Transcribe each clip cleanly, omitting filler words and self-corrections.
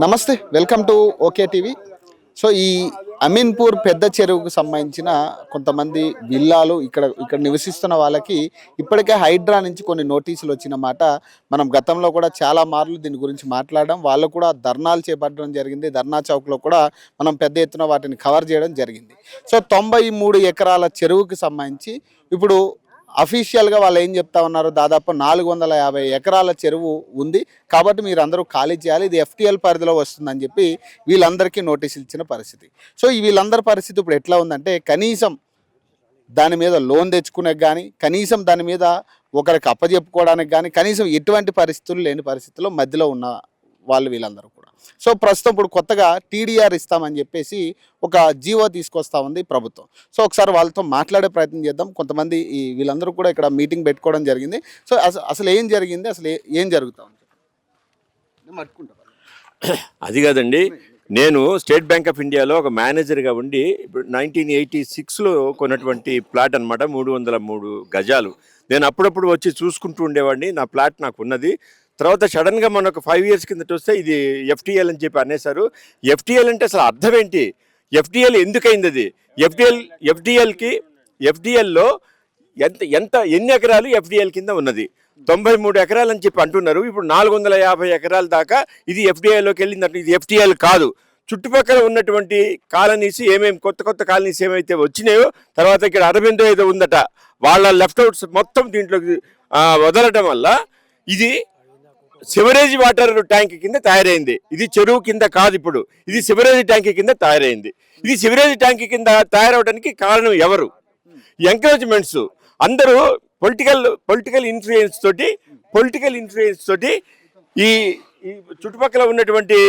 నమస్తే, welcome to okay TV. So ఈ అమీన్పూర్ పెద్ద చెరువుకు సంబంధించిన కొంతమంది విల్లాలు ఇక్కడ నివసిస్తున్న వాళ్ళకి ఇప్పటికే హైడ్రా నుంచి కొన్ని నోటీసులు వచ్చిన మాట మనం గతంలో కూడా చాలా మార్లు దీని గురించి మాట్లాడడం, వాళ్ళు కూడా ధర్నాలు చేపట్టడం జరిగింది. ధర్నా చౌక్లో కూడా మనం పెద్ద ఎత్తున వాటిని కవర్ చేయడం జరిగింది. సో 93 ఎకరాల చెరువుకి సంబంధించి ఇప్పుడు అఫీషియల్గా వాళ్ళు ఏం చెప్తా ఉన్నారు, దాదాపు 450 ఎకరాల చెరువు ఉంది కాబట్టి మీరు అందరూ ఖాళీ చేయాలి, ఇది ఎఫ్టీఎల్ పరిధిలో వస్తుందని చెప్పి వీళ్ళందరికీ నోటీసులు ఇచ్చిన పరిస్థితి. సో ఈ వీళ్ళందరి పరిస్థితి ఇప్పుడు ఎట్లా ఉందంటే, కనీసం దాని మీద లోన్ తెచ్చుకునేకి కానీ, కనీసం దాని మీద ఒకరికి అప్పచెప్పుకోవడానికి కానీ కనీసం ఎటువంటి పరిస్థితులు లేని పరిస్థితుల్లో మధ్యలో ఉన్న వాళ్ళు వీళ్ళందరూ కూడా. సో ప్రస్తుతం ఇప్పుడు కొత్తగా టీడీఆర్ ఇస్తామని చెప్పేసి ఒక జీవో తీసుకొస్తా ఉంది ప్రభుత్వం. సో ఒకసారి వాళ్ళతో మాట్లాడే ప్రయత్నం చేద్దాం. కొంతమంది వీళ్ళందరూ కూడా ఇక్కడ మీటింగ్ పెట్టుకోవడం జరిగింది. సో అసలు ఏం జరిగింది, అసలు ఏం జరుగుతా ఉంది అది కాదండి. నేను స్టేట్ బ్యాంక్ ఆఫ్ ఇండియాలో ఒక మేనేజర్గా ఉండి ఇప్పుడు 1986లో కొన్నటువంటి ప్లాట్ అనమాట, 303 గజాలు. నేను అప్పుడప్పుడు వచ్చి చూసుకుంటూ ఉండేవాడిని. నా ప్లాట్ నాకు ఉన్నది. తర్వాత సడన్గా మన ఒక 5 years కిందట వస్తే ఇది ఎఫ్టీఎల్ అని చెప్పి అనేసారు. ఎఫ్టీఎల్ అంటే అసలు అర్థం ఏంటి, ఎఫ్టీఎల్ ఎందుకైంది అది? ఎఫ్టీఎల్లో ఎన్ని ఎకరాలు ఎఫ్టీఎల్ కింద ఉన్నది? 93 ఎకరాలు అని చెప్పి అంటున్నారు. ఇప్పుడు 450 ఎకరాల దాకా ఇది ఎఫ్టీఐలోకి వెళ్ళిందంటే ఇది ఎఫ్టీఎల్ కాదు. చుట్టుపక్కల ఉన్నటువంటి కాలనీస్ కొత్త కాలనీస్ ఏమైతే వచ్చినాయో, తర్వాత ఇక్కడ అరబిందో ఏదో ఉందట, వాళ్ళ లెఫ్ట్ అవుట్స్ మొత్తం దీంట్లోకి వదలటం వల్ల ఇది సివరేజ్ వాటర్ ట్యాంక్ కింద తయారైంది. ఇది చెరువు కింద కాదు, ఇప్పుడు ఇది సివరేజ్ ట్యాంక్ కింద తయారైంది. ఇది సివరేజ్ ట్యాంక్ కింద తయారవడానికి కారణం ఎవరు? ఎంకరేజ్మెంట్స్ అందరూ పొలిటికల్ ఇన్ఫ్లుయెన్స్ తోటి ఈ చుట్టుపక్కల ఉన్నటువంటి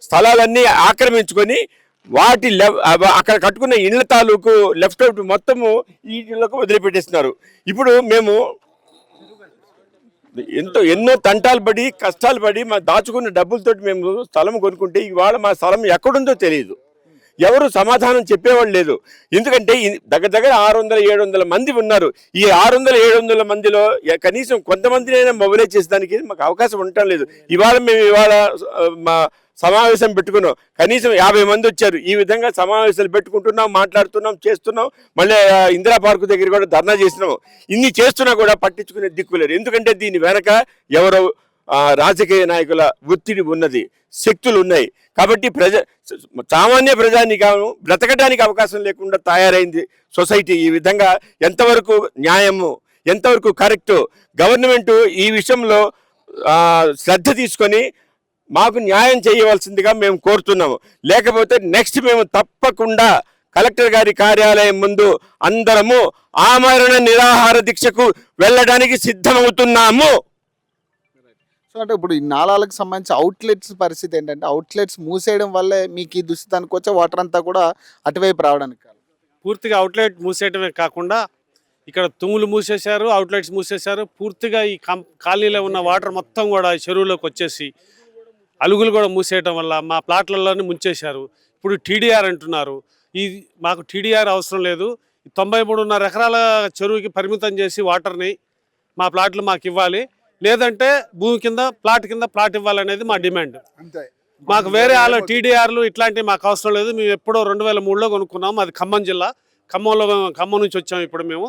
స్థలాలన్నీ ఆక్రమించుకొని వాటి అక్కడ కట్టుకున్న ఇళ్ల తాలూకు లెఫ్ట్ అవుట్ మొత్తము ఈ ఇళ్లకు వదిలిపెట్టేస్తున్నారు. ఇప్పుడు మేము ఎన్నో తంటాలు పడి కష్టాలు పడి మా దాచుకున్న డబ్బులతోటి మేము స్థలం కొనుక్కుంటే ఇవాళ మా స్థలం ఎక్కడుందో తెలియదు. ఎవరు సమాధానం చెప్పేవాళ్ళు లేదు. ఎందుకంటే దగ్గర 600-700 మంది ఉన్నారు. ఈ 600-700 మందిలో కనీసం కొంతమందినైనా మొబైలైజ్ చేసేదానికి మాకు అవకాశం ఉండటం లేదు. ఇవాళ మా సమావేశం పెట్టుకున్నాం, కనీసం 50 మంది వచ్చారు. ఈ విధంగా సమావేశాలు పెట్టుకుంటున్నాం, మాట్లాడుతున్నాం, చేస్తున్నాం. మళ్ళీ ఇందిరా పార్కు దగ్గర కూడా ధర్నా చేసినాం. ఇన్ని చేస్తున్నా కూడా పట్టించుకునే దిక్కులేరు. ఎందుకంటే దీని వెనక ఎవరో రాజకీయ నాయకుల ఒత్తిడి ఉన్నది, శక్తులు ఉన్నాయి. కాబట్టి సామాన్య ప్రజానికాను బ్రతకడానికి అవకాశం లేకుండా తయారైంది సొసైటీ. ఈ విధంగా ఎంతవరకు న్యాయము, ఎంతవరకు కరెక్టు? గవర్నమెంట్ ఈ విషయంలో శ్రద్ధ తీసుకొని మాకు న్యాయం చేయవలసిందిగా మేము కోరుతున్నాము. లేకపోతే నెక్స్ట్ మేము తప్పకుండా కలెక్టర్ గారి కార్యాలయం ముందు అందరము ఆమరణ నిరాహార దీక్షకు వెళ్ళడానికి సిద్ధమవుతున్నాము. సో అంటే ఇప్పుడు ఈ నాలాలకు సంబంధించి అవుట్లెట్స్ పరిస్థితి ఏంటంటే, అవుట్లెట్స్ మూసేయడం వల్లే మీకు ఈ దుస్థితానికి వచ్చే వాటర్ అంతా కూడా అటువైపు రావడానికి పూర్తిగా అవుట్లెట్ మూసేయడమే కాకుండా ఇక్కడ తుమ్ములు మూసేశారు, అవుట్లెట్స్ మూసేశారు. పూర్తిగా ఈ కాలనీలో ఉన్న వాటర్ మొత్తం కూడా చెరువులోకి వచ్చేసి అలుగులు కూడా మూసేయడం వల్ల మా ప్లాట్లలోనే ముంచేశారు. ఇప్పుడు టీడీఆర్ అంటున్నారు. మాకు టీడీఆర్ అవసరం లేదు. 93.5 ఎకరాల చెరువుకి పరిమితం చేసి వాటర్ని మా ప్లాట్లు మాకు ఇవ్వాలి, లేదంటే భూమి కింద ప్లాట్ ఇవ్వాలనేది మా డిమాండ్. మాకు వేరే టీడీఆర్లు ఇట్లాంటివి మాకు అవసరం లేదు. మేము ఎప్పుడో 2003లో కొనుక్కున్నాము. అది ఖమ్మం జిల్లా, ఖమ్మం నుంచి వచ్చాము. ఇప్పుడు మేము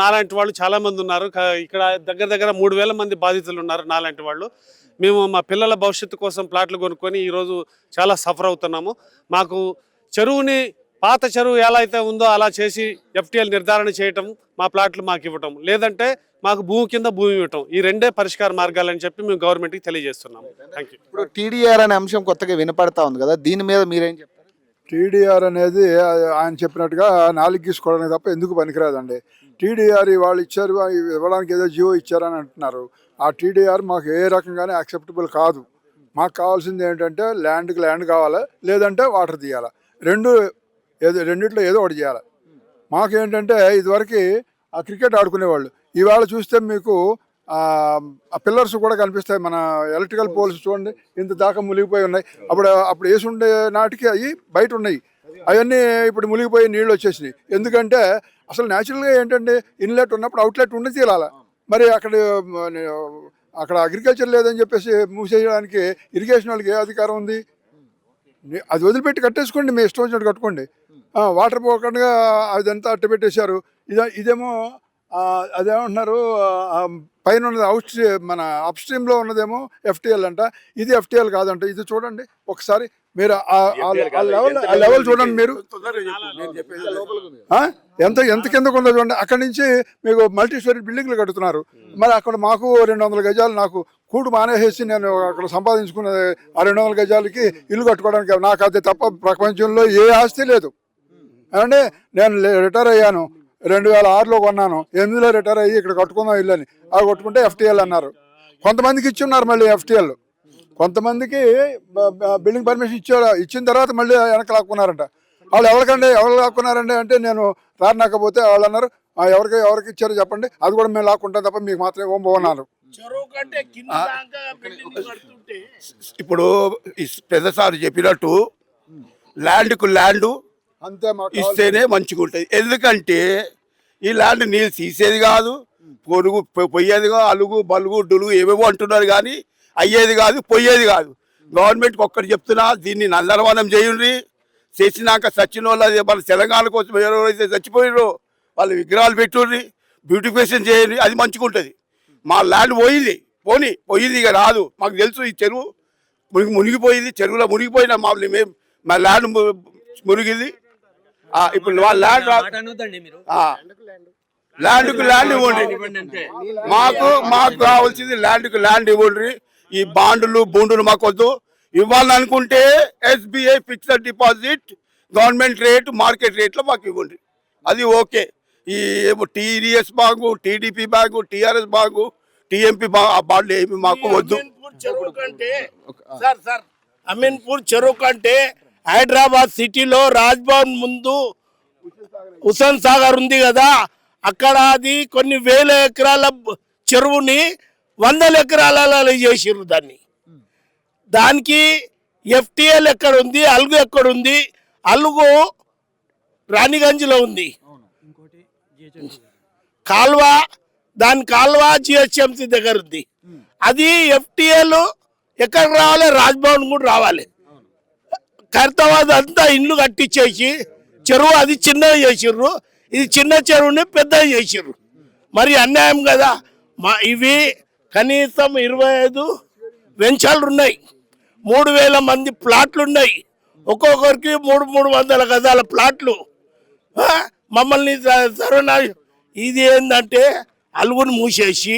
నాలాంటి వాళ్ళు చాలామంది ఉన్నారు. ఇక్కడ దగ్గర 3000 మంది బాధితులు ఉన్నారు నాలాంటి వాళ్ళు. మేము మా పిల్లల భవిష్యత్తు కోసం ప్లాట్లు కొనుక్కొని ఈరోజు చాలా సఫర్ అవుతున్నాము. మాకు చెరువుని పాత చెరువు ఎలా అయితే ఉందో అలా చేసి ఎఫ్టీఎల్ నిర్ధారణ చేయటం, మా ప్లాట్లు మాకు ఇవ్వటం, లేదంటే మాకు భూమి కింద భూమి ఇవ్వటం, ఈ రెండే పరిష్కార మార్గాలని చెప్పి మేము గవర్నమెంట్కి తెలియజేస్తున్నాము. Thank you. ఇప్పుడు టీడీఆర్ అనే అంశం కొత్తగా వినపడతా ఉంది కదా, దీని మీద మీరేం చెప్తారు? టీడీఆర్ అనేది ఆయన చెప్పినట్టుగా నాలుగు గీసుకోవడానికి తప్ప ఎందుకు పనికిరాదండి. టీడీఆర్ వాళ్ళు ఇచ్చారు, ఇవ్వడానికి ఏదో జీవో ఇచ్చారని అంటున్నారు. ఆ టీడీఆర్ మాకు ఏ రకంగానే యాక్సెప్టబుల్ కాదు. మాకు కావాల్సింది ఏంటంటే ల్యాండ్ కావాలి, లేదంటే వాటర్ తీయాలి. రెండిట్లో ఏదో ఒకటి చేయాలి. మాకేంటంటే ఇదివరకు ఆ క్రికెట్ ఆడుకునేవాళ్ళు, ఇవాళ చూస్తే మీకు ఆ పిల్లర్స్ కూడా కనిపిస్తాయి. మన ఎలక్ట్రికల్ పోల్స్ చూడండి, ఇంత దాకా మునిగిపోయి ఉన్నాయి. అప్పుడు వేసి ఉండే నాటికి అవి బయట ఉన్నాయి, అవన్నీ ఇప్పుడు మునిగిపోయి నీళ్ళు వచ్చేసినాయి. ఎందుకంటే అసలు న్యాచురల్గా ఏంటంటే ఇన్లెట్ ఉన్నప్పుడు అవుట్లెట్ ఉండి తీరాలి. మరి అక్కడ అక్కడ అగ్రికల్చర్ లేదని చెప్పేసి మూసేయడానికి ఇరిగేషన్ వాళ్ళకి ఏ అధికారం ఉంది? అది వదిలిపెట్టి కట్టేసుకోండి, మీ ఇష్టం వచ్చినట్టు కట్టుకోండి. వాటర్ పోకుండా అదంతా అట్టు పెట్టేశారు. ఇదేమో అదేమంటున్నారు, పైన ఉన్నది మన అప్ స్ట్రీమ్లో ఉన్నదేమో FTL అంట, ఇది FTL కాదంట. ఇది చూడండి ఒకసారి మీరు ఆ లెవెల్ చూడండి మీరు, ఎంత కిందకు ఉందో చూడండి. అక్కడి నుంచి మీకు మల్టీ స్టోరీ బిల్డింగ్లు కడుతున్నారు. మరి అక్కడ మాకు 200 గజాలు నాకు కూడు మానేసి నేను అక్కడ సంపాదించుకున్న ఆ 200 గజాలకి ఇల్లు కట్టుకోవడానికి నాకు అది తప్ప ప్రపంచంలో ఏ ఆస్తి లేదు. అంటే నేను రిటైర్ అయ్యాను, 2006లో కొన్నాను, 8లో రిటైర్ అయ్యి ఇక్కడ కట్టుకుందాం ఇల్లు అని. అవి కొట్టుకుంటే FTL అన్నారు. కొంతమందికి ఇచ్చి ఉన్నారు మళ్ళీ FTL, కొంతమందికి బిల్డింగ్ పర్మిషన్ ఇచ్చిన తర్వాత మళ్ళీ వెనక లాక్కున్నారంట. వాళ్ళు ఎవరు లాక్కున్నారండి అంటే నేను రానకపోతే వాళ్ళు అన్నారు ఎవరికి ఇచ్చారో చెప్పండి, అది కూడా మేము లాక్కుంటాం తప్ప మీకు మాత్రమే ఓం బాగున్నారు. ఇప్పుడు పెద్ద సార్ చెప్పినట్టు ల్యాండ్కు ల్యాండ్ అంతే ఇస్తేనే మంచిగా ఉంటుంది. ఎందుకంటే ఈ ల్యాండ్ నీళ్ళు తీసేది కాదు, పొరుగు పొయ్యేది కాదు, అలుగు బలుగు డులుగు ఏవేవో అంటున్నారు కానీ అయ్యేది కాదు, పోయేది కాదు. గవర్నమెంట్కి ఒక్కటి చెప్తున్నా, దీన్ని నల్లరవనం చేయండి. చేసినాక సచిన వాళ్ళు మన తెలంగాణ కోసం ఎవరైతే చచ్చిపోయారో వాళ్ళు విగ్రహాలు పెట్టుర్రి, బ్యూటిఫికేషన్ చేయండి, అది మంచిగా ఉంటుంది. మా ల్యాండ్ పోయింది ఇక రాదు. మాకు తెలుసు ఈ చెరువు మునిగిపోయింది, చెరువులో మునిగిపోయినా మా ల్యాండ్ మునిగింది. ఇప్పుడు వాళ్ళ ల్యాండ్కు ల్యాండ్ ఇవ్వండి, మాకు కావాల్సింది ల్యాండ్కు ల్యాండ్ ఇవ్వండి. ఈ బూండులు మాకు వద్దు. ఇవ్వాలనుకుంటే SBI fixed deposit government rate market రేట్లో మాకు ఇవ్వండి, అది ఓకే. ఈ TDS బాగు, TDP బాగు, TRS బాగు, TMP బాగు, ఆ బాండ్లు ఏమి మాకు వద్దు. అమీన్పూర్ చెరువు కంటే హైదరాబాద్ సిటీలో రాజ్భవన్ ముందు హుస్సేన్ సాగర్ ఉంది కదా, అక్కడ అది కొన్ని వేల ఎకరాల చెరువుని 100 ఎకరాలలో చేసిర్రు. దానికి FTL ఎక్కడ ఉంది, అలుగు ఎక్కడ ఉంది? అలుగు రాణిగంజ్లో ఉంది. కాల్వ GHMC దగ్గర ఉంది. అది FTL ఎక్కడ రావాలి? రాజ్భవన్ కూడా రావాలి. ఖైరతాబాద్ అంతా ఇండ్లు కట్టించేసి చెరువు అది చిన్నది చేసిర్రు, ఇది చిన్న చెరువుని పెద్దది చేసిర్రు. మరి అన్యాయం కదా. ఇవి కనీసం 25 వెంచర్లు ఉన్నాయి, 3000 మంది ప్లాట్లు ఉన్నాయి, ఒక్కొక్కరికి 300 గజాల ప్లాట్లు. మమ్మల్ని సర్వనాశ. ఇది ఏంటంటే అలుగును మూసేసి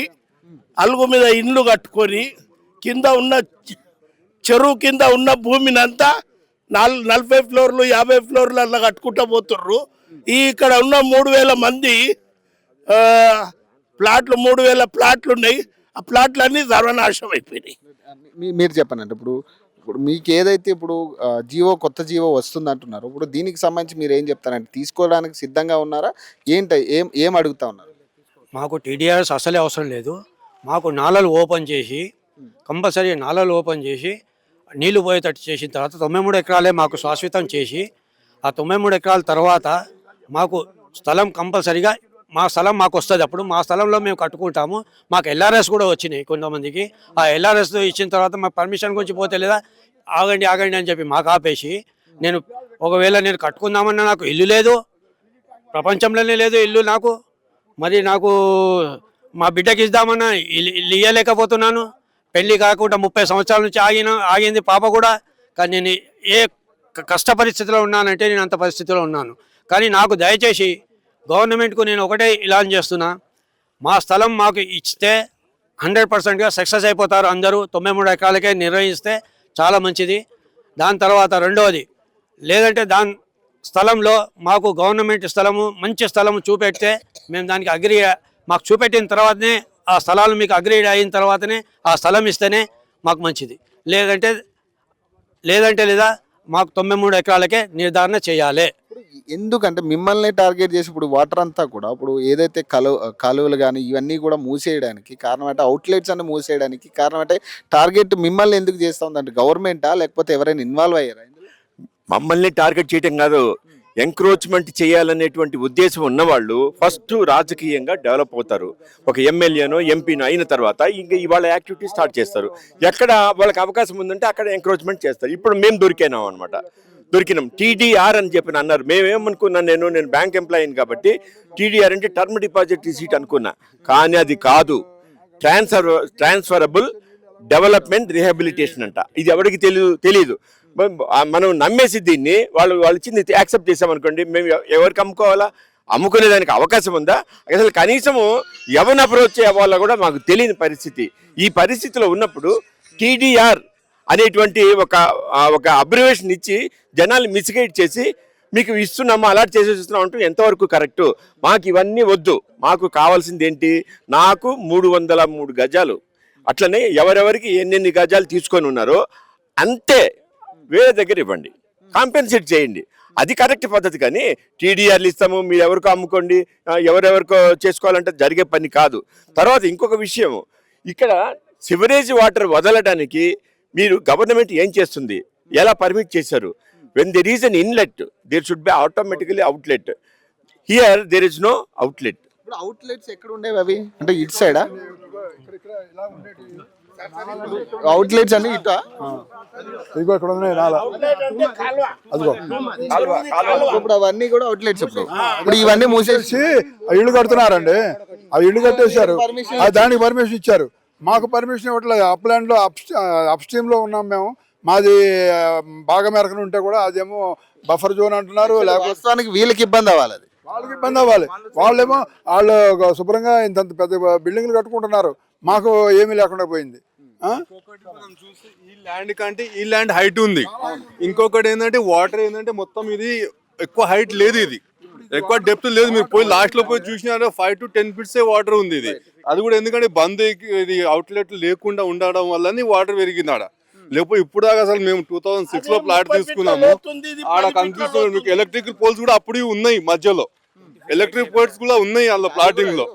అలుగు మీద ఇండ్లు కట్టుకొని కింద ఉన్న చెరువు కింద ఉన్న భూమిని అంతా 40 ఫ్లోర్లు 50 ఫ్లోర్లు అలా కట్టుకుంటూ పోతుర్రు. ఇక్కడ ఉన్న 3000 మంది ప్లాట్లు, 3000 ప్లాట్లు ఉన్నాయి. ఆ ప్లాట్లన్నీ సర్వనాశనం అయిపోయినాయి. మీరు చెప్పండి. అంటే ఇప్పుడు మీకు ఏదైతే ఇప్పుడు కొత్త జీవో వస్తుంది అంటున్నారు, ఇప్పుడు దీనికి సంబంధించి మీరు ఏం చెప్తారంటే తీసుకోవడానికి సిద్ధంగా ఉన్నారా? ఏం అడుగుతా ఉన్నారు? మాకు TDRS అసలే అవసరం లేదు. మాకు నాళాలు ఓపెన్ చేసి కంపల్సరీ నాళాలు ఓపెన్ చేసి నీళ్లు పోయేటట్టు చేసిన తర్వాత 93 ఎకరాలే మాకు శాశ్వతం చేసి, ఆ 93 ఎకరాల తర్వాత మాకు స్థలం కంపల్సరీగా మా స్థలం మాకు వస్తుంది. అప్పుడు మా స్థలంలో మేము కట్టుకుంటాము. మాకు LRS కూడా వచ్చినాయి కొంతమందికి. ఆ LRS ఇచ్చిన తర్వాత మా పర్మిషన్ గురించి పోతే లేదా ఆగండి అని చెప్పి మాకు ఆపేసి, ఒకవేళ నేను కట్టుకుందామన్నా నాకు ఇల్లు లేదు, ప్రపంచంలోనే లేదు ఇల్లు నాకు. మరి నాకు మా బిడ్డకి ఇద్దామన్నా ఇల్లు ఇవ్వలేకపోతున్నాను. పెళ్లి కాకుండా 30 సంవత్సరాల నుంచి ఆగింది పాప కూడా. కానీ నేను ఏ కష్ట పరిస్థితిలో ఉన్నానంటే నేను అంత పరిస్థితిలో ఉన్నాను. కానీ నాకు దయచేసి గవర్నమెంట్కు నేను ఒకటే ఇలా చేస్తున్నా, మా స్థలం మాకు ఇస్తే 100%గా సక్సెస్ అయిపోతారు అందరూ. 93 ఎకరాలకే నిర్వహిస్తే చాలా మంచిది. దాని తర్వాత రెండవది, లేదంటే దాని స్థలంలో మాకు గవర్నమెంట్ స్థలము మంచి స్థలము చూపెడితే మేము దానికి మాకు చూపెట్టిన తర్వాతనే ఆ స్థలాలు మీకు అగ్రీ అయిన తర్వాతనే ఆ స్థలం ఇస్తేనే మాకు మంచిది. లేదంటే లేదా మాకు 93 ఎకరాలకే నిర్ధారణ చేయాలి. ఎందుకంటే మిమ్మల్ని టార్గెట్ చేసి ఇప్పుడు వాటర్ అంతా కూడా ఇప్పుడు ఏదైతే కాలువలు కానీ ఇవన్నీ కూడా మూసేయడానికి కారణం అంటే అవుట్లెట్స్ అన్ని మూసేయడానికి కారణం అంటే టార్గెట్ మిమ్మల్ని ఎందుకు చేస్తా ఉందంటే గవర్నమెంటా లేకపోతే ఎవరైనా ఇన్వాల్వ్ అయ్యారా? మమ్మల్ని టార్గెట్ చేయటం కాదు, ఎంక్రోచ్మెంట్ చేయాలనేటువంటి ఉద్దేశం ఉన్నవాళ్ళు ఫస్ట్ రాజకీయంగా డెవలప్ అవుతారు. ఒక ఎమ్మెల్యేనో ఎంపీనో అయిన తర్వాత ఇంకా ఇవాళ యాక్టివిటీ స్టార్ట్ చేస్తారు. ఎక్కడ వాళ్ళకి అవకాశం ఉందంటే అక్కడ ఎంక్రోచ్మెంట్ చేస్తారు. ఇప్పుడు మేము దొరికినాం. టీడీఆర్ అని చెప్పి అన్నారు. మేమేమనుకున్నాను, నేను బ్యాంక్ ఎంప్లాయీని కాబట్టి టీడీఆర్ అంటే టర్మ్ డిపాజిట్ రిసీట్ అనుకున్నా. కానీ అది కాదు, ట్రాన్స్ఫరబుల్ డెవలప్మెంట్ రిహాబిలిటేషన్ అంట. ఇది ఎవరికి తెలియదు. మనం నమ్మేసి దీన్ని వాళ్ళు ఇచ్చింది యాక్సెప్ట్ చేసామనుకోండి, మేము ఎవరికి అమ్ముకోవాలా? అమ్ముకునేదానికి అవకాశం ఉందా? అసలు కనీసము ఎవరిని అప్రోచ్ అవ్వాలో కూడా మాకు తెలియని పరిస్థితి. ఈ పరిస్థితిలో ఉన్నప్పుడు టీడీఆర్ అనేటువంటి ఒక అబ్రివేషన్ ఇచ్చి జనాల్ని మిస్గైడ్ చేసి మీకు ఇస్తున్నాము, అలాట్ చేసేస్తున్నాం అంటూ ఎంతవరకు కరెక్టు? మాకు ఇవన్నీ వద్దు. మాకు కావాల్సింది ఏంటి? నాకు 303 గజాలు, అట్లనే ఎవరెవరికి ఎన్నెన్ని గజాలు తీసుకొని ఉన్నారో అంతే వేరే దగ్గర ఇవ్వండి, కాంపెన్సేట్ చేయండి. అది కరెక్ట్ పద్ధతి. కానీ టీడీఆర్లు ఇస్తాము, మీరు ఎవరికో అమ్ముకోండి, ఎవరెవరికో చేసుకోవాలంటే జరిగే పని కాదు. తర్వాత ఇంకొక విషయం, ఇక్కడ సివరేజ్ వాటర్ వదలడానికి మీరు గవర్నమెంట్ ఏం చేస్తుంది? ఎలా పర్మిట్ చేశారు? When there is an inlet there should be automatically outlet. Here there is no outlet. ఇప్పుడు అవుట్లెట్స్ ఎక్కడ ఉండేవి అవి? అంటే ఇటు సైడా అవుట్లెట్స్ అన్ని ఇటా? ఇదిగో ఇక్కడ ఉన్నాయి నాలా, అదిగో ఇప్పుడు అవన్నీ కూడా అవుట్లెట్స్. ఇప్పుడు ఇవన్నీ మూసేసి ఆ ఇల్లు కడుతున్నారండి. ఆ ఇల్లు కట్టేశారు, దానికి పర్మిషన్ ఇచ్చారు. మాకు పర్మిషన్ ఇవ్వట్లేదు. అప్లాండ్ లో అప్ స్ట్రీమ్ లో ఉన్నాం మేము. మాది బాగా మేరకను ఉంటే కూడా అదేమో బఫర్ జోన్ అంటున్నారు. లేకపోతే వీళ్ళకి ఇబ్బంది అవ్వాలి, అది వాళ్ళకి ఇబ్బంది అవ్వాలి. వాళ్ళేమో వాళ్ళు శుభ్రంగా ఇంత పెద్ద బిల్డింగ్లు కట్టుకుంటున్నారు, మాకు ఏమీ లేకుండా పోయింది. ఈ ల్యాండ్ కంటే ఈ ల్యాండ్ హైట్ ఉంది. ఇంకొకటి ఏంటంటే వాటర్ ఏంటంటే మొత్తం ఇది ఎక్కువ హైట్ లేదు, ఇది ఎక్కువ డెప్త్ లేదు. మీరు పోయి లాస్ట్ లో పోయి చూసినారో 5 to 10 feet వాటర్ ఉంది ఇది. అది కూడా ఎందుకంటే బంద్ ఇది అవుట్లెట్ లేకుండా ఉండడం వల్ల వాటర్ పెరిగింది ఆడ. లేకపోతే ఇప్పుడు దాకా అసలు మేము 2006 లో ప్లాట్ తీసుకున్నాము. ఆడ కనిపిస్తుంది మీకు ఎలక్ట్రికల్ పోల్స్ కూడా అప్పుడు ఉన్నాయి, మధ్యలో ఎలక్ట్రిక్ పోల్స్ కూడా ఉన్నాయి అందులో ప్లాటింగ్ లో.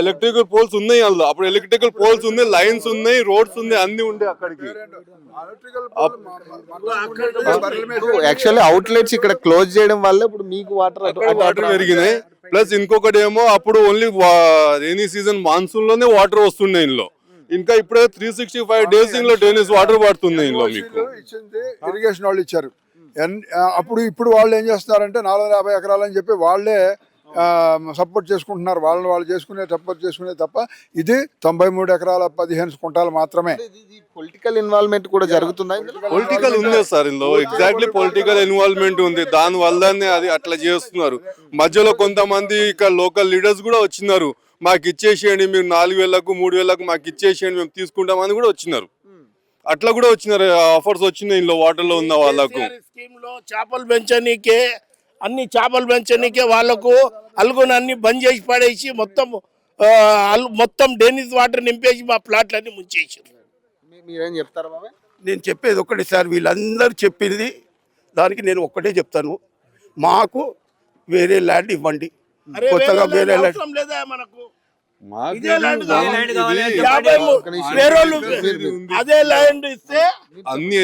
ఎలక్ట్రికల్ పోల్స్ ఉన్నాయి అందులో. అప్పుడు ఎలక్ట్రికల్ పోల్స్ ఉన్నాయి, లైన్స్ ఉన్నాయి, రోడ్స్ ఉన్నాయి, అన్ని ఉండే అక్కడికి. యాక్చువల్లీ అవుట్లెట్స్ ఇక్కడ క్లోజ్ చేయడం వల్ల ఇప్పుడు మీకు వాటర్ పెరిగినాయి. ప్లస్ ఇంకొకటి ఏమో అప్పుడు ఓన్లీ రైనీ సీజన్ మాన్సూన్ లోనే వాటర్ వస్తుండే ఇందులో. ఇంకా ఇప్పుడే 365 days ఇంట్లో డ్రైనేజ్ వాటర్ పడుతుంది ఇందులో. మీకు ఇచ్చింది ఇరిగేషన్ వాళ్ళు ఇచ్చారు. ఇప్పుడు వాళ్ళు ఏం చేస్తున్నారంటే 450 ఎకరాలు అని చెప్పి వాళ్ళే సపోర్ట్ చేసుకుంటున్నారు. వాళ్ళు సపోర్ట్ చేసుకునే తప్ప ఇది 93 ఎకరాల 15 కుంటాలు మాత్రమే. పొలిటికల్ ఇన్వాల్వ్మెంట్ కూడా జరుగుతుందా? పొలిటికల్ ఉంది సార్ ఇందులో, ఎగ్జాక్ట్లీ పొలిటికల్ ఇన్వాల్వ్మెంట్ ఉంది. దాని వల్లనే అది అట్లా చేస్తున్నారు. మధ్యలో కొంతమంది ఇక్కడ లోకల్ లీడర్స్ కూడా వచ్చినారు, మాకు ఇచ్చేసేయండి, మీరు 4,000కు 3,000కు మాకు ఇచ్చేసేయండి, మేము తీసుకుంటామని కూడా వచ్చినారు. అట్లా కూడా వచ్చినారు ఆఫర్స్ వచ్చినాయి ఇందులో వాటర్ లో ఉన్న వాళ్ళకు. చేపలు పెంచనీకే చేపలు పెంచనీకే వాళ్ళకు అల్గుని అన్ని బంద్ చేసి పడేసి మొత్తం డ్రైనేజ్ వాటర్ నింపేసి మా ప్లాట్లన్నీ ముంచేసారు. మీరేం చెప్తారు బాబా? నేను చెప్పేది ఒక్కటే సార్, వీళ్ళందరూ చెప్పింది దానికి నేను ఒక్కటే చెప్తాను. మాకు వేరే ల్యాండ్ ఇవ్వండి, కొత్తగా వేరే ల్యాండ్ లేదా మనకు అదే ల్యాండ్ ఇస్తే అన్ని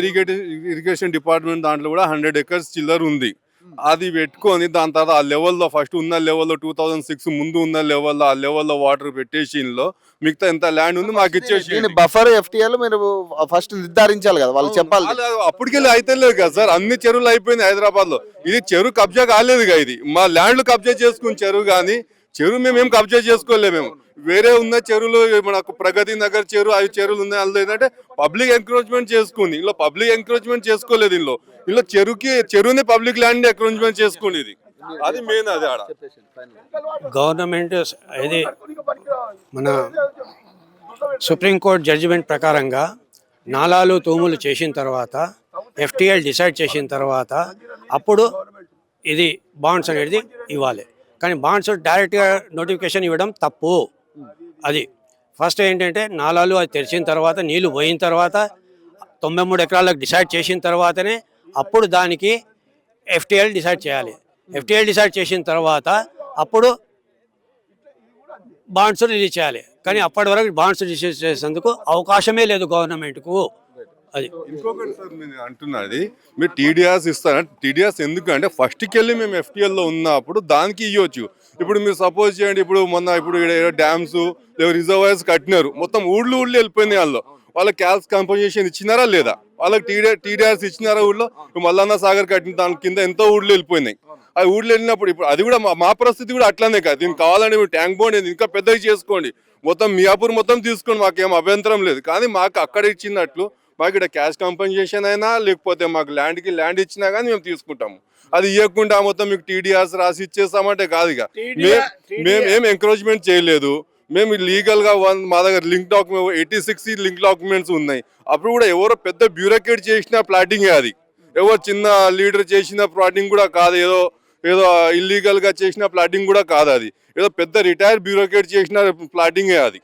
ఇరిగేషన్ డిపార్ట్మెంట్ దాంట్లో కూడా 100 acres చిల్లర ఉంది. అది పెట్టుకొని దాని తర్వాత ఆ లెవెల్లో ఫస్ట్ ఉన్న లెవెల్లో 2006 ముందు ఉన్న లెవెల్లో ఆ లెవెల్లో వాటర్ పెట్టేసి ఇందులో మిగతా ఎంత ల్యాండ్ ఉంది మాకు ఇచ్చేసి బఫర్ ఎఫ్టీఎల్ మీరు ఫస్ట్ నిర్ధారించాలి కదా, వాళ్ళు చెప్పాలి. అప్పటికెళ్ళి అయితే లేదు కదా సార్, అన్ని చెరువులు అయిపోయింది హైదరాబాద్ లో. ఇది చెరువు కబ్జా కాలేదుగా, ఇది మా ల్యాండ్లు కబ్జా చేసుకుని చెరువు. కానీ చెరువు మేమేం కబ్జా చేసుకోలేము. మేము వేరే ఉన్న చెరువులు మనకు ప్రగతి నగర్ చెరువు, అవి చెరువులు ఉన్నాయి. అందులో ఏంటంటే పబ్లిక్ ఎంకరేజ్మెంట్ చేసుకుంది. ఇందులో పబ్లిక్ ఎంకరేజ్మెంట్ చేసుకోలేదు. ఇందులో చెరువుని పబ్లిక్ ల్యాండ్ ఎంకరేజ్మెంట్ చేసుకునేది. అది మెయిన్. అది ఆడ గవర్నమెంట్ ఇది మన సుప్రీంకోర్టు జడ్జిమెంట్ ప్రకారంగా నాలాలు తూములు చేసిన తర్వాత ఎఫ్టీఎల్ డిసైడ్ చేసిన తర్వాత అప్పుడు ఇది బాండ్స్ అనేది ఇవ్వాలి. కానీ బాండ్స్ డైరెక్ట్గా నోటిఫికేషన్ ఇవ్వడం తప్పు. అది ఫస్ట్ ఏంటంటే నాలాలు అది తెరిచిన తర్వాత నీళ్లు పోయిన తర్వాత 93 ఎకరాలకు డిసైడ్ చేసిన తర్వాతనే అప్పుడు దానికి ఎఫ్టీఎల్ డిసైడ్ చేయాలి. ఎఫ్టీఎల్ డిసైడ్ చేసిన తర్వాత అప్పుడు బాండ్స్ రిలీజ్ చేయాలి. కానీ అప్పటి వరకు బాండ్స్ రిలీజ్ చేసేందుకు అవకాశమే లేదు గవర్నమెంట్కు. అది ఇంకొకటి సార్ నేను అంటున్నది, మీరు టీడీఆర్స్ ఇస్తారా? టీడీఆర్స్ ఎందుకంటే ఫస్ట్కి వెళ్ళి మేము ఎఫ్టీఎల్లో ఉన్నప్పుడు దానికి ఇవ్వచ్చు. ఇప్పుడు మీరు సపోజ్ చేయండి, ఇప్పుడు మొన్న ఇప్పుడు డ్యామ్స్ రిజర్వాయర్స్ కట్టినారు, మొత్తం ఊళ్ళు వెళ్ళిపోయినాయి. వాళ్ళకి క్యాల్స్ కంపెన్సేషన్ ఇచ్చినారా లేదా? వాళ్ళకి టీడీఆర్స్ ఇచ్చినారా? ఊళ్ళో మల్లన్న సాగర్ కట్టిన దాని కింద ఎంతో ఊళ్ళు వెళ్ళిపోయినాయి. ఆ ఊళ్ళు వెళ్ళినప్పుడు ఇప్పుడు అది కూడా మా పరిస్థితి కూడా అట్లానే కాదు. దీనికి కావాలంటే మీరు ట్యాంక్ బాండ్ ఇంకా పెద్దగా చేసుకోండి, మొత్తం మియాపూర్ మొత్తం తీసుకోండి, మాకేం అభ్యంతరం లేదు. కానీ మాకు అక్కడ ఇచ్చినట్లు మాకు ఇక్కడ క్యాష్ కంపెన్సేషన్ అయినా లేకపోతే మాకు ల్యాండ్ ఇచ్చినా కానీ మేము తీసుకుంటాము. అది ఇవ్వకుండా మొత్తం మీకు టీడీఆర్స్ రాసి ఇచ్చేస్తామంటే కాదు. ఇక మేము ఏం ఎంకరేజ్మెంట్ చేయలేదు. మేము లీగల్ గా మా దగ్గర లింక్ డాక్యుమెంట్ 86 లింక్ డాక్యుమెంట్స్ ఉన్నాయి. అప్పుడు కూడా ఎవరో పెద్ద బ్యూరోక్రేట్ చేసిన ప్లాటింగ్ అది, ఎవరో చిన్న లీడర్ చేసిన ప్లాటింగ్ కూడా కాదు, ఏదో ఇల్లీగల్ గా చేసిన ప్లాటింగ్ కూడా కాదు. అది ఏదో పెద్ద రిటైర్ బ్యూరోక్రేట్ చేసిన ప్లాటింగ్ అది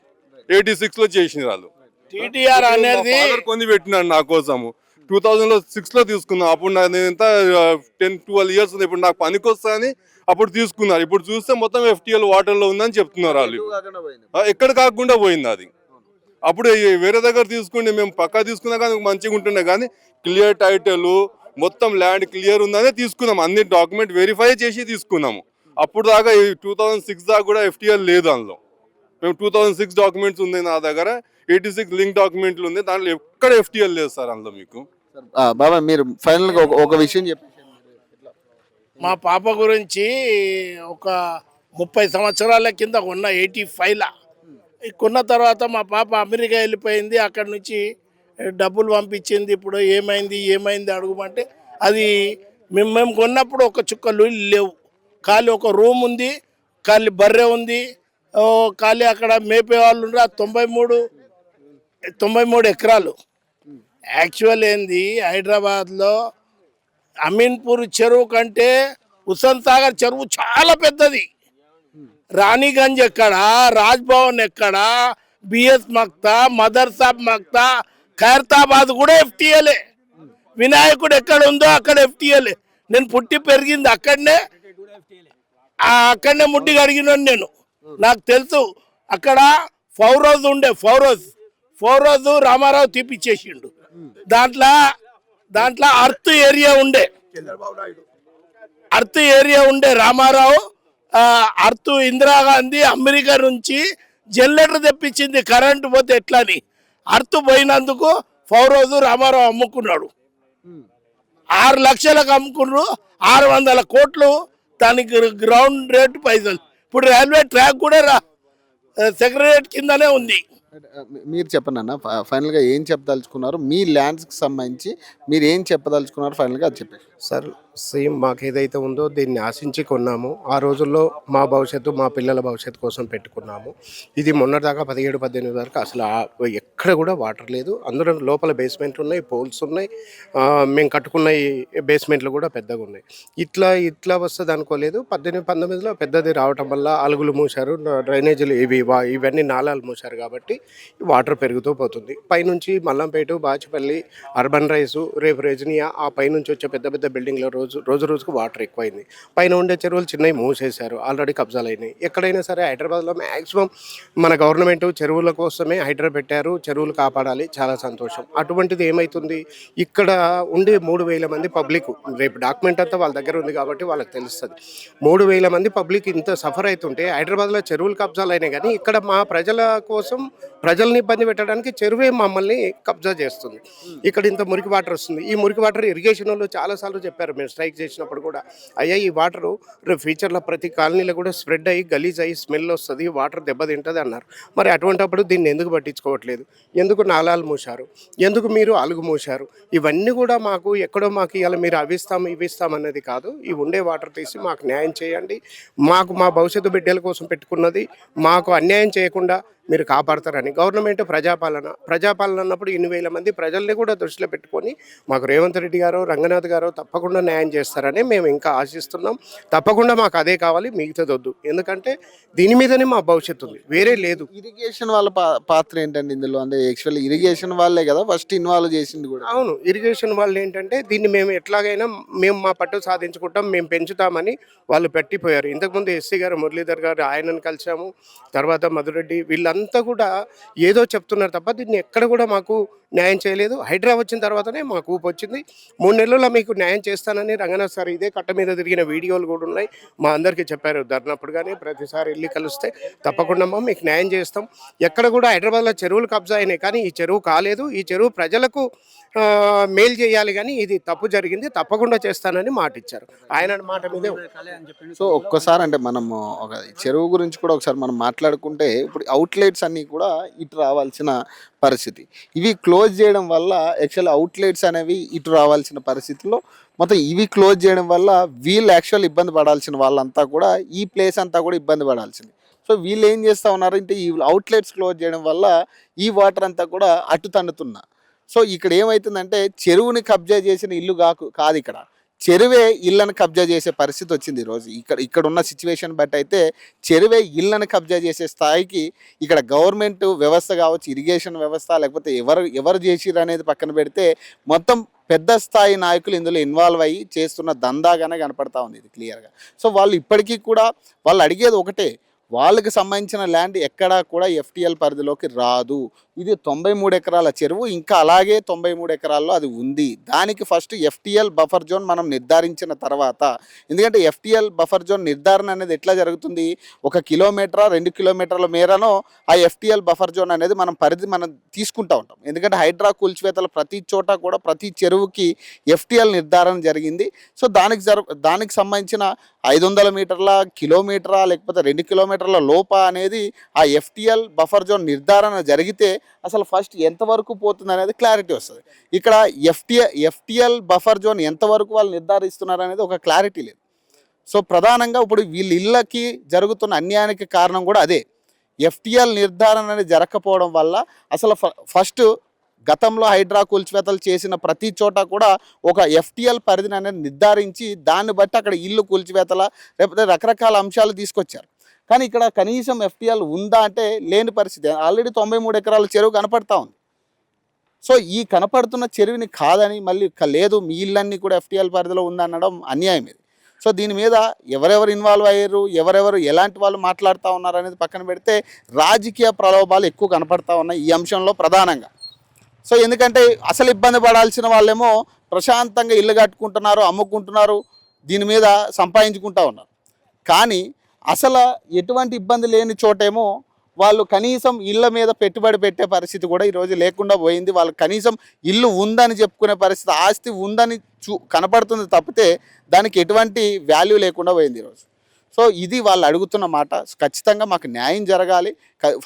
86 లో చేసిన వాళ్ళు. టీటీఆర్ అనేది కొని పెట్టినాడు నా కోసము. 2006 లో తీసుకున్నాం. అప్పుడు నేను ఎంత 10-12 ఇయర్స్ ఉంది. ఇప్పుడు నాకు పనికి వస్తా అని అప్పుడు తీసుకున్నారు. ఇప్పుడు చూస్తే మొత్తం ఎఫ్టీఎల్ వాటర్ లో ఉందని చెప్తున్నారు వాళ్ళు. ఎక్కడ కాకుండా పోయింది అది. అప్పుడు వేరే దగ్గర తీసుకుంటే మేము పక్కా తీసుకున్నా కానీ మంచిగా ఉంటుండే, కానీ క్లియర్ టైటిల్ మొత్తం ల్యాండ్ క్లియర్ ఉందనే తీసుకున్నాం. అన్ని డాక్యుమెంట్ వెరిఫై చేసి తీసుకున్నాము. అప్పుడు దాకా 2006 దాకా కూడా ఎఫ్టీఎల్ లేదు అందులో. మేము 2006 డాక్యుమెంట్స్ ఉంది నా దగ్గర, 86 లింక్ డాక్యుమెంట్లు ఉంది, దాంట్లో ఎక్కడ ఎఫ్టీఎల్ లేదు సార్ అందులో. మీకు బాబా మీరు ఫైనల్ గా ఒక విషయం చెప్పండి. మా పాప గురించి ఒక 30 సంవత్సరాల కింద కొన్న 85లా కొన్న తర్వాత మా పాప అమెరికా వెళ్ళిపోయింది. అక్కడి నుంచి డబ్బులు పంపించింది. ఇప్పుడు ఏమైంది అడుగుమంటే అది మేము కొన్నప్పుడు ఒక చుక్కలు లేవు, ఖాళీ ఒక రూమ్ ఉంది, ఖాళీ బర్రె ఉంది, ఖాళీ అక్కడ మేపే వాళ్ళు ఉన్నారు. 93 ఎకరాలు. యాక్చువల్ ఏంది, హైదరాబాద్లో అమీన్పూర్ చెరువు కంటే హుస్సేన్ సాగర్ చెరువు చాలా పెద్దది. రాణిగంజ్ ఎక్కడ, రాజ్భవన్ ఎక్కడ, బిఎస్ మక్తా, మదర్సాబ్ మక్తా, ఖైరతాబాద్ కూడా ఎఫ్టీఎలే. వినాయకుడు ఎక్కడ ఉందో అక్కడ ఎఫ్టీఎలే. నేను పుట్టి పెరిగింది అక్కడనే ముడ్డి కడిగినాను నేను. నాకు తెలుసు. అక్కడ ఫౌరోజ్ ఉండే, ఫౌరోజ్ రామారావు తీపిచ్చేసిండు. దాంట్లో అర్త్ ఏరియా ఉండే రామారావు అర్త్ ఇందిరాగాంధీ అమెరికా నుంచి జనరేటర్ తెప్పించింది కరెంటు పోతే ఎట్లా అని. అర్త్ పోయినందుకు ఫౌరోజు రామారావు అమ్ముకున్నాడు. 6 లక్షలకు అమ్ముకున్నారు. 600 కోట్లు దానికి గ్రౌండ్ రేట్ పైసలు. ఇప్పుడు రైల్వే ట్రాక్ కూడా సెక్రటరేట్ కిందనే ఉంది. మీరు చెప్పండి అన్న, ఫైనల్ గా ఏం చెప్పదలుచుకున్నారు? మీ ల్యాండ్స్ కి సంబంధించి మీరు ఏం చెప్పదలుచుకున్నారు ఫైనల్ గా అది చెప్పండి సార్. సేమ్ మాకు ఏదైతే ఉందో దీన్ని ఆశించి కొన్నాము. ఆ రోజుల్లో మా భవిష్యత్తు, మా పిల్లల భవిష్యత్తు కోసం పెట్టుకున్నాము. ఇది మొన్నటిదాకా 17-18 వరకు అసలు ఎక్కడ కూడా వాటర్ లేదు. అందులో లోపల బేస్మెంట్ ఉన్నాయి, పోల్స్ ఉన్నాయి, మేము కట్టుకున్న ఈ బేస్మెంట్లు కూడా పెద్దగా ఉన్నాయి. ఇట్లా వస్తుంది అనుకోలేదు. 18-19లో పెద్దది రావటం వల్ల అలుగులు మూసారు, డ్రైనేజీలు ఇవన్నీ నాలాలు మూసారు. కాబట్టి వాటర్ పెరుగుతూ పోతుంది. పైనుంచి మల్లంపేట, బాచిపల్లి, అర్బన్ రైసు, రేపు రెజినియా, ఆ పైనుంచి వచ్చే పెద్ద పెద్ద బిల్డింగ్లో రోజుకు వాటర్ ఎక్కువైంది. పైన ఉండే చెరువులు చిన్నవి మూసేశారు, ఆల్రెడీ కబ్జాలు అయినాయి. ఎక్కడైనా సరే హైదరాబాద్లో మ్యాక్సిమం మన గవర్నమెంట్ చెరువుల కోసమే హైడ్రా పెట్టారు. చెరువులు కాపాడాలి, చాలా సంతోషం. అటువంటిది ఏమవుతుంది, ఇక్కడ ఉండే 3,000 మంది పబ్లిక్, రేపు డాక్యుమెంట్ అంతా వాళ్ళ దగ్గర ఉంది కాబట్టి వాళ్ళకి తెలుస్తుంది. 3,000 మంది పబ్లిక్ ఇంత సఫర్ అవుతుంటే హైదరాబాద్లో చెరువులు కబ్జాలు అయినాయి, కానీ ఇక్కడ మా ప్రజల కోసం, ప్రజల్ని ఇబ్బంది పెట్టడానికి చెరువే మమ్మల్ని కబ్జా చేస్తుంది. ఇక్కడ ఇంత మురికి వాటర్ వస్తుంది. ఈ మురికి వాటర్ ఇరిగేషన్ వాళ్ళు చాలాసార్లు చెప్పారు మేము స్ట్రైక్ చేసినప్పుడు కూడా, అయ్యా ఈ వాటరు రేపు ఫ్యూచర్లో ప్రతి కాలనీలో కూడా స్ప్రెడ్ అయ్యి గలీజ్ అయ్యి స్మెల్ వస్తుంది, వాటర్ దెబ్బతింటుంది అన్నారు. మరి అటువంటిప్పుడు దీన్ని ఎందుకు పట్టించుకోవట్లేదు? ఎందుకు నాలాలు మూశారు? ఎందుకు మీరు అలుగు మూశారు? ఇవన్నీ కూడా మాకు ఎక్కడో మాకు ఇవాళ మీరు ఇవిస్తాం అన్నది కాదు. ఈ ఉండే వాటర్ తీసి మాకు న్యాయం చేయండి. మాకు మా భవిష్యత్తు బిడ్డల కోసం పెట్టుకున్నది మాకు అన్యాయం చేయకుండా మీరు కాపాడతారని. గవర్నమెంట్ ప్రజాపాలన అన్నప్పుడు 2,000 మంది ప్రజల్ని కూడా దృష్టిలో పెట్టుకొని మాకు రేవంత్ రెడ్డి గారు, రంగనాథ్ గారు తప్పకుండా న్యాయం చేస్తారని మేము ఇంకా ఆశిస్తున్నాం. తప్పకుండా మాకు అదే కావాలి, మిగతాది వద్దు. ఎందుకంటే దీని మీదనే మా భవిష్యత్తు ఉంది, వేరే లేదు. ఇరిగేషన్ వాళ్ళ పాత్ర ఏంటండి ఇందులో? అంటే యాక్చువల్లీ ఇరిగేషన్ వాళ్ళే కదా ఫస్ట్ ఇన్వాల్వ్ చేసింది కూడా. అవును, ఇరిగేషన్ వాళ్ళు ఏంటంటే దీన్ని మేము ఎట్లాగైనా మా పట్టు సాధించుకుంటాం, మేము పెంచుతామని వాళ్ళు పెట్టిపోయారు. ఇంతకుముందు ఎస్సీ గారు, మురళీధర్ గారు, ఆయనను కలిసాము, తర్వాత మధురెడ్డి, వీళ్ళందరూ వీళ్ళంతా కూడా ఏదో చెప్తున్నారు తప్ప దీన్ని ఎక్కడ కూడా మాకు న్యాయం చేయలేదు. హైడ్రా వచ్చిన తర్వాతనే మాకు ఊపు వచ్చింది. 3 నెలల్లో మీకు న్యాయం చేస్తానని రంగనాథ్ సార్ ఇదే కట్ట మీద తిరిగిన వీడియోలు కూడా ఉన్నాయి. మా అందరికీ చెప్పారు ధర్నప్పుడు కానీ ప్రతిసారి వెళ్ళి కలిస్తే తప్పకుండా మీకు న్యాయం చేస్తాం. ఎక్కడ కూడా హైదరాబాద్లో చెరువులు కబ్జా అయినాయి కానీ ఈ చెరువు కాలేదు. ఈ చెరువు ప్రజలకు మేలు చేయాలి కానీ ఇది తప్పు జరిగింది, తప్పకుండా చేస్తానని మాట ఇచ్చారు. ఆయన మాట మీదే. సో ఒక్కసారి అంటే మనము ఒక చెరువు గురించి కూడా ఒకసారి మనం మాట్లాడుకుంటే ఇప్పుడు అవుట్లెట్స్ అన్నీ కూడా ఇటు రావాల్సిన పరిస్థితి. ఇవి క్లోజ్ చేయడం వల్ల యాక్చువల్ అవుట్లెట్స్ అనేవి ఇటు రావాల్సిన పరిస్థితిలో మొత్తం ఇవి క్లోజ్ చేయడం వల్ల వీళ్ళు యాక్చువల్ ఇబ్బంది పడాల్సిన వాళ్ళంతా కూడా ఈ ప్లేస్ అంతా కూడా ఇబ్బంది పడాల్సింది. సో వీళ్ళు ఏం చేస్తూ ఉన్నారు అంటే ఈ అవుట్లెట్స్ క్లోజ్ చేయడం వల్ల ఈ వాటర్ అంతా కూడా అటు తన్నుతున్నా. సో ఇక్కడ ఏమవుతుందంటే చెరువుని కబ్జా చేసిన ఇల్లు కాదు ఇక్కడ చెరువే ఇళ్ళని కబ్జా చేసే పరిస్థితి వచ్చింది ఈరోజు. ఇక్కడ ఉన్న సిచ్యువేషన్ బట్టి అయితే చెరువే ఇళ్ళని కబ్జా చేసే స్థాయికి ఇక్కడ గవర్నమెంట్ వ్యవస్థ కావచ్చు, ఇరిగేషన్ వ్యవస్థ, లేకపోతే ఎవరు చేసిరు అనేది పక్కన పెడితే మొత్తం పెద్ద స్థాయి నాయకులు ఇందులో ఇన్వాల్వ్ అయ్యి చేస్తున్న దందాగానే కనపడతా ఉంది ఇది క్లియర్గా. సో వాళ్ళు ఇప్పటికీ కూడా వాళ్ళు అడిగేది ఒకటే, వాళ్ళకి సంబంధించిన ల్యాండ్ ఎక్కడా కూడా FTL పరిధిలోకి రాదు. ఇది 93 ఎకరాల చెరువు, ఇంకా అలాగే 93 ఎకరాల్లో అది ఉంది. దానికి ఫస్ట్ FTL బఫర్ జోన్ మనం నిర్ధారించిన తర్వాత, ఎందుకంటే FTL బఫర్ జోన్ నిర్ధారణ అనేది ఎట్లా జరుగుతుంది, 1 కిలోమీటర్ 2 కిలోమీటర్ల మేరనో ఆ FTL బఫర్ జోన్ అనేది మనం తీసుకుంటూ ఉంటాం. ఎందుకంటే హైడ్రా కూల్చివేతల ప్రతి చోట కూడా ప్రతి చెరువుకి FTL నిర్ధారణ జరిగింది. సో దానికి సంబంధించిన 500 మీటర్ల, కిలోమీటరా, లేకపోతే 2 కిలోమీటర్ల లోప అనేది ఆ FTL బఫర్ జోన్ నిర్ధారణ జరిగితే అసలు ఫస్ట్ ఎంతవరకు పోతుంది అనేది క్లారిటీ వస్తుంది. ఇక్కడ FTL బఫర్ జోన్ ఎంతవరకు వాళ్ళు నిర్ధారిస్తున్నారు అనేది ఒక క్లారిటీ లేదు. సో ప్రధానంగా ఇప్పుడు వీళ్ళ ఇళ్ళకి జరుగుతున్న అన్యాయానికి కారణం కూడా అదే. FTL నిర్ధారణ అనేది జరగకపోవడం వల్ల అసలు ఫస్ట్ గతంలో హైడ్రా కూల్చివేతలు చేసిన ప్రతి చోట కూడా ఒక FTL పరిధిని అనేది నిర్ధారించి దాన్ని బట్టి అక్కడ ఇల్లు కూల్చివేతల లేకపోతే రకరకాల అంశాలు తీసుకొచ్చారు. కానీ ఇక్కడ కనీసం FTL ఉందా అంటే లేని పరిస్థితి. ఆల్రెడీ 93 ఎకరాల చెరువు కనపడతా ఉంది. సో ఈ కనపడుతున్న చెరువుని కాదని మళ్ళీ లేదు మీ ఇళ్ళన్నీ కూడా FTL పరిధిలో ఉందనడం అన్యాయం ఇది. సో దీని మీద ఎవరెవరు ఇన్వాల్వ్ అయ్యారు, ఎవరెవరు ఎలాంటి వాళ్ళు మాట్లాడుతూ ఉన్నారు అనేది పక్కన పెడితే రాజకీయ ప్రలోభాలు ఎక్కువ కనపడతా ఉన్నాయి ఈ అంశంలో ప్రధానంగా. సో ఎందుకంటే అసలు ఇబ్బంది పడాల్సిన వాళ్ళేమో ప్రశాంతంగా ఇల్లు కట్టుకుంటున్నారు, అమ్ముకుంటున్నారు, దీని మీద సంపాదించుకుంటూ ఉన్నారు. కానీ అసలు ఎటువంటి ఇబ్బంది లేని చోటేమో వాళ్ళు కనీసం ఇళ్ళ మీద పెట్టుబడి పెట్టే పరిస్థితి కూడా ఈరోజు లేకుండా పోయింది. వాళ్ళు కనీసం ఇల్లు ఉందని చెప్పుకునే పరిస్థితి, ఆస్తి ఉందని కనపడుతుంది తప్పితే దానికి ఎటువంటి వాల్యూ లేకుండా పోయింది ఈరోజు. సో ఇది వాళ్ళు అడుగుతున్న మాట. ఖచ్చితంగా మాకు న్యాయం జరగాలి.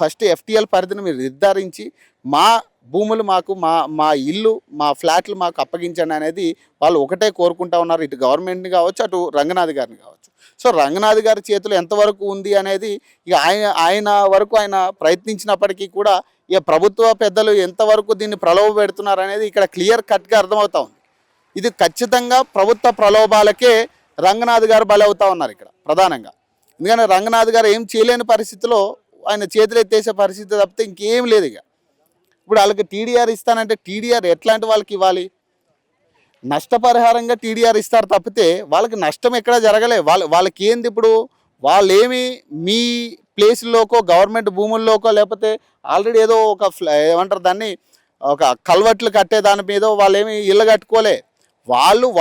ఫస్ట్ FTL పరిధిని మీరు నిర్ధారించి మా భూములు మాకు మా ఇల్లు మా ఫ్లాట్లు మాకు అప్పగించండి అనేది వాళ్ళు ఒకటే కోరుకుంటా ఉన్నారు. ఇటు గవర్నమెంట్ని కావచ్చు, అటు రంగనాథ్ గారిని కావచ్చు. సో రంగనాథ్ గారి చేతిలో ఎంతవరకు ఉంది అనేది ఇక ఆయన వరకు ఆయన ప్రయత్నించినప్పటికీ కూడా ఇక ప్రభుత్వ పెద్దలు ఎంతవరకు దీన్ని ప్రలోభ పెడుతున్నారు అనేది ఇక్కడ క్లియర్ కట్గా అర్థమవుతా ఉంది. ఇది ఖచ్చితంగా ప్రభుత్వ ప్రలోభాలకే రంగనాథ్ గారు బలవుతూ ఉన్నారు ఇక్కడ ప్రధానంగా. ఎందుకంటే రంగనాథ్ గారు ఏం చేయలేని పరిస్థితిలో ఆయన చేతులు ఎత్తేసే పరిస్థితి తప్పితే ఇంకేం లేదు. ఇక ఇప్పుడు వాళ్ళకి TDR ఇస్తానంటే TDR ఎట్లాంటి వాళ్ళకి ఇవ్వాలి? నష్టపరిహారంగా TDR ఇస్తారు తప్పితే వాళ్ళకి నష్టం ఎక్కడ జరగలే. వాళ్ళకి ఏంది ఇప్పుడు, వాళ్ళేమి మీ ప్లేస్లోకో గవర్నమెంట్ భూముల్లోకో లేకపోతే ఆల్రెడీ ఏదో ఒక ఏమంటారు దాన్ని ఒక కల్వర్ట్లు కట్టే దాని మీద వాళ్ళేమి ఇల్లు కట్టుకోలే.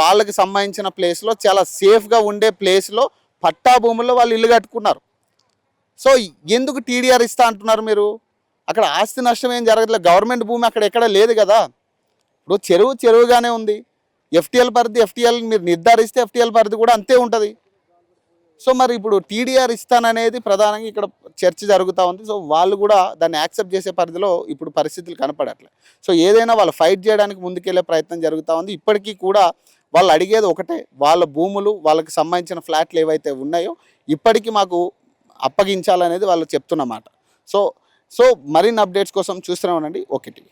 వాళ్ళకి సంబంధించిన ప్లేస్లో చాలా సేఫ్గా ఉండే ప్లేస్లో పట్టా భూముల్లో వాళ్ళు ఇల్లు కట్టుకున్నారు. సో ఎందుకు TDR ఇస్తా అంటున్నారు మీరు? అక్కడ ఆస్తి నష్టం ఏం జరగట్లేదు. గవర్నమెంట్ భూమి అక్కడ ఎక్కడ లేదు కదా. ఇప్పుడు చెరువుగానే ఉంది. FTL పరిధి మీరు నిర్ధారిస్తే FTL పరిధి కూడా అంతే ఉంటుంది. సో మరి ఇప్పుడు TDR ఇస్తాననేది ప్రధానంగా ఇక్కడ చర్చ జరుగుతూ ఉంది. సో వాళ్ళు కూడా దాన్ని యాక్సెప్ట్ చేసే పరిధిలో ఇప్పుడు పరిస్థితులు కనపడట్లేదు. సో ఏదైనా వాళ్ళు ఫైట్ చేయడానికి ముందుకెళ్లే ప్రయత్నం జరుగుతూ ఉంది. ఇప్పటికీ కూడా వాళ్ళు అడిగేది ఒకటే, వాళ్ళ భూములు వాళ్ళకి సంబంధించిన ఫ్లాట్లు ఏవైతే ఉన్నాయో ఇప్పటికీ మాకు అప్పగించాలనేది వాళ్ళు చెప్తున్నమాట. సో మరిన్ని అప్డేట్స్ కోసం చూస్తూనే ఉండండి ఓకే టీవీ.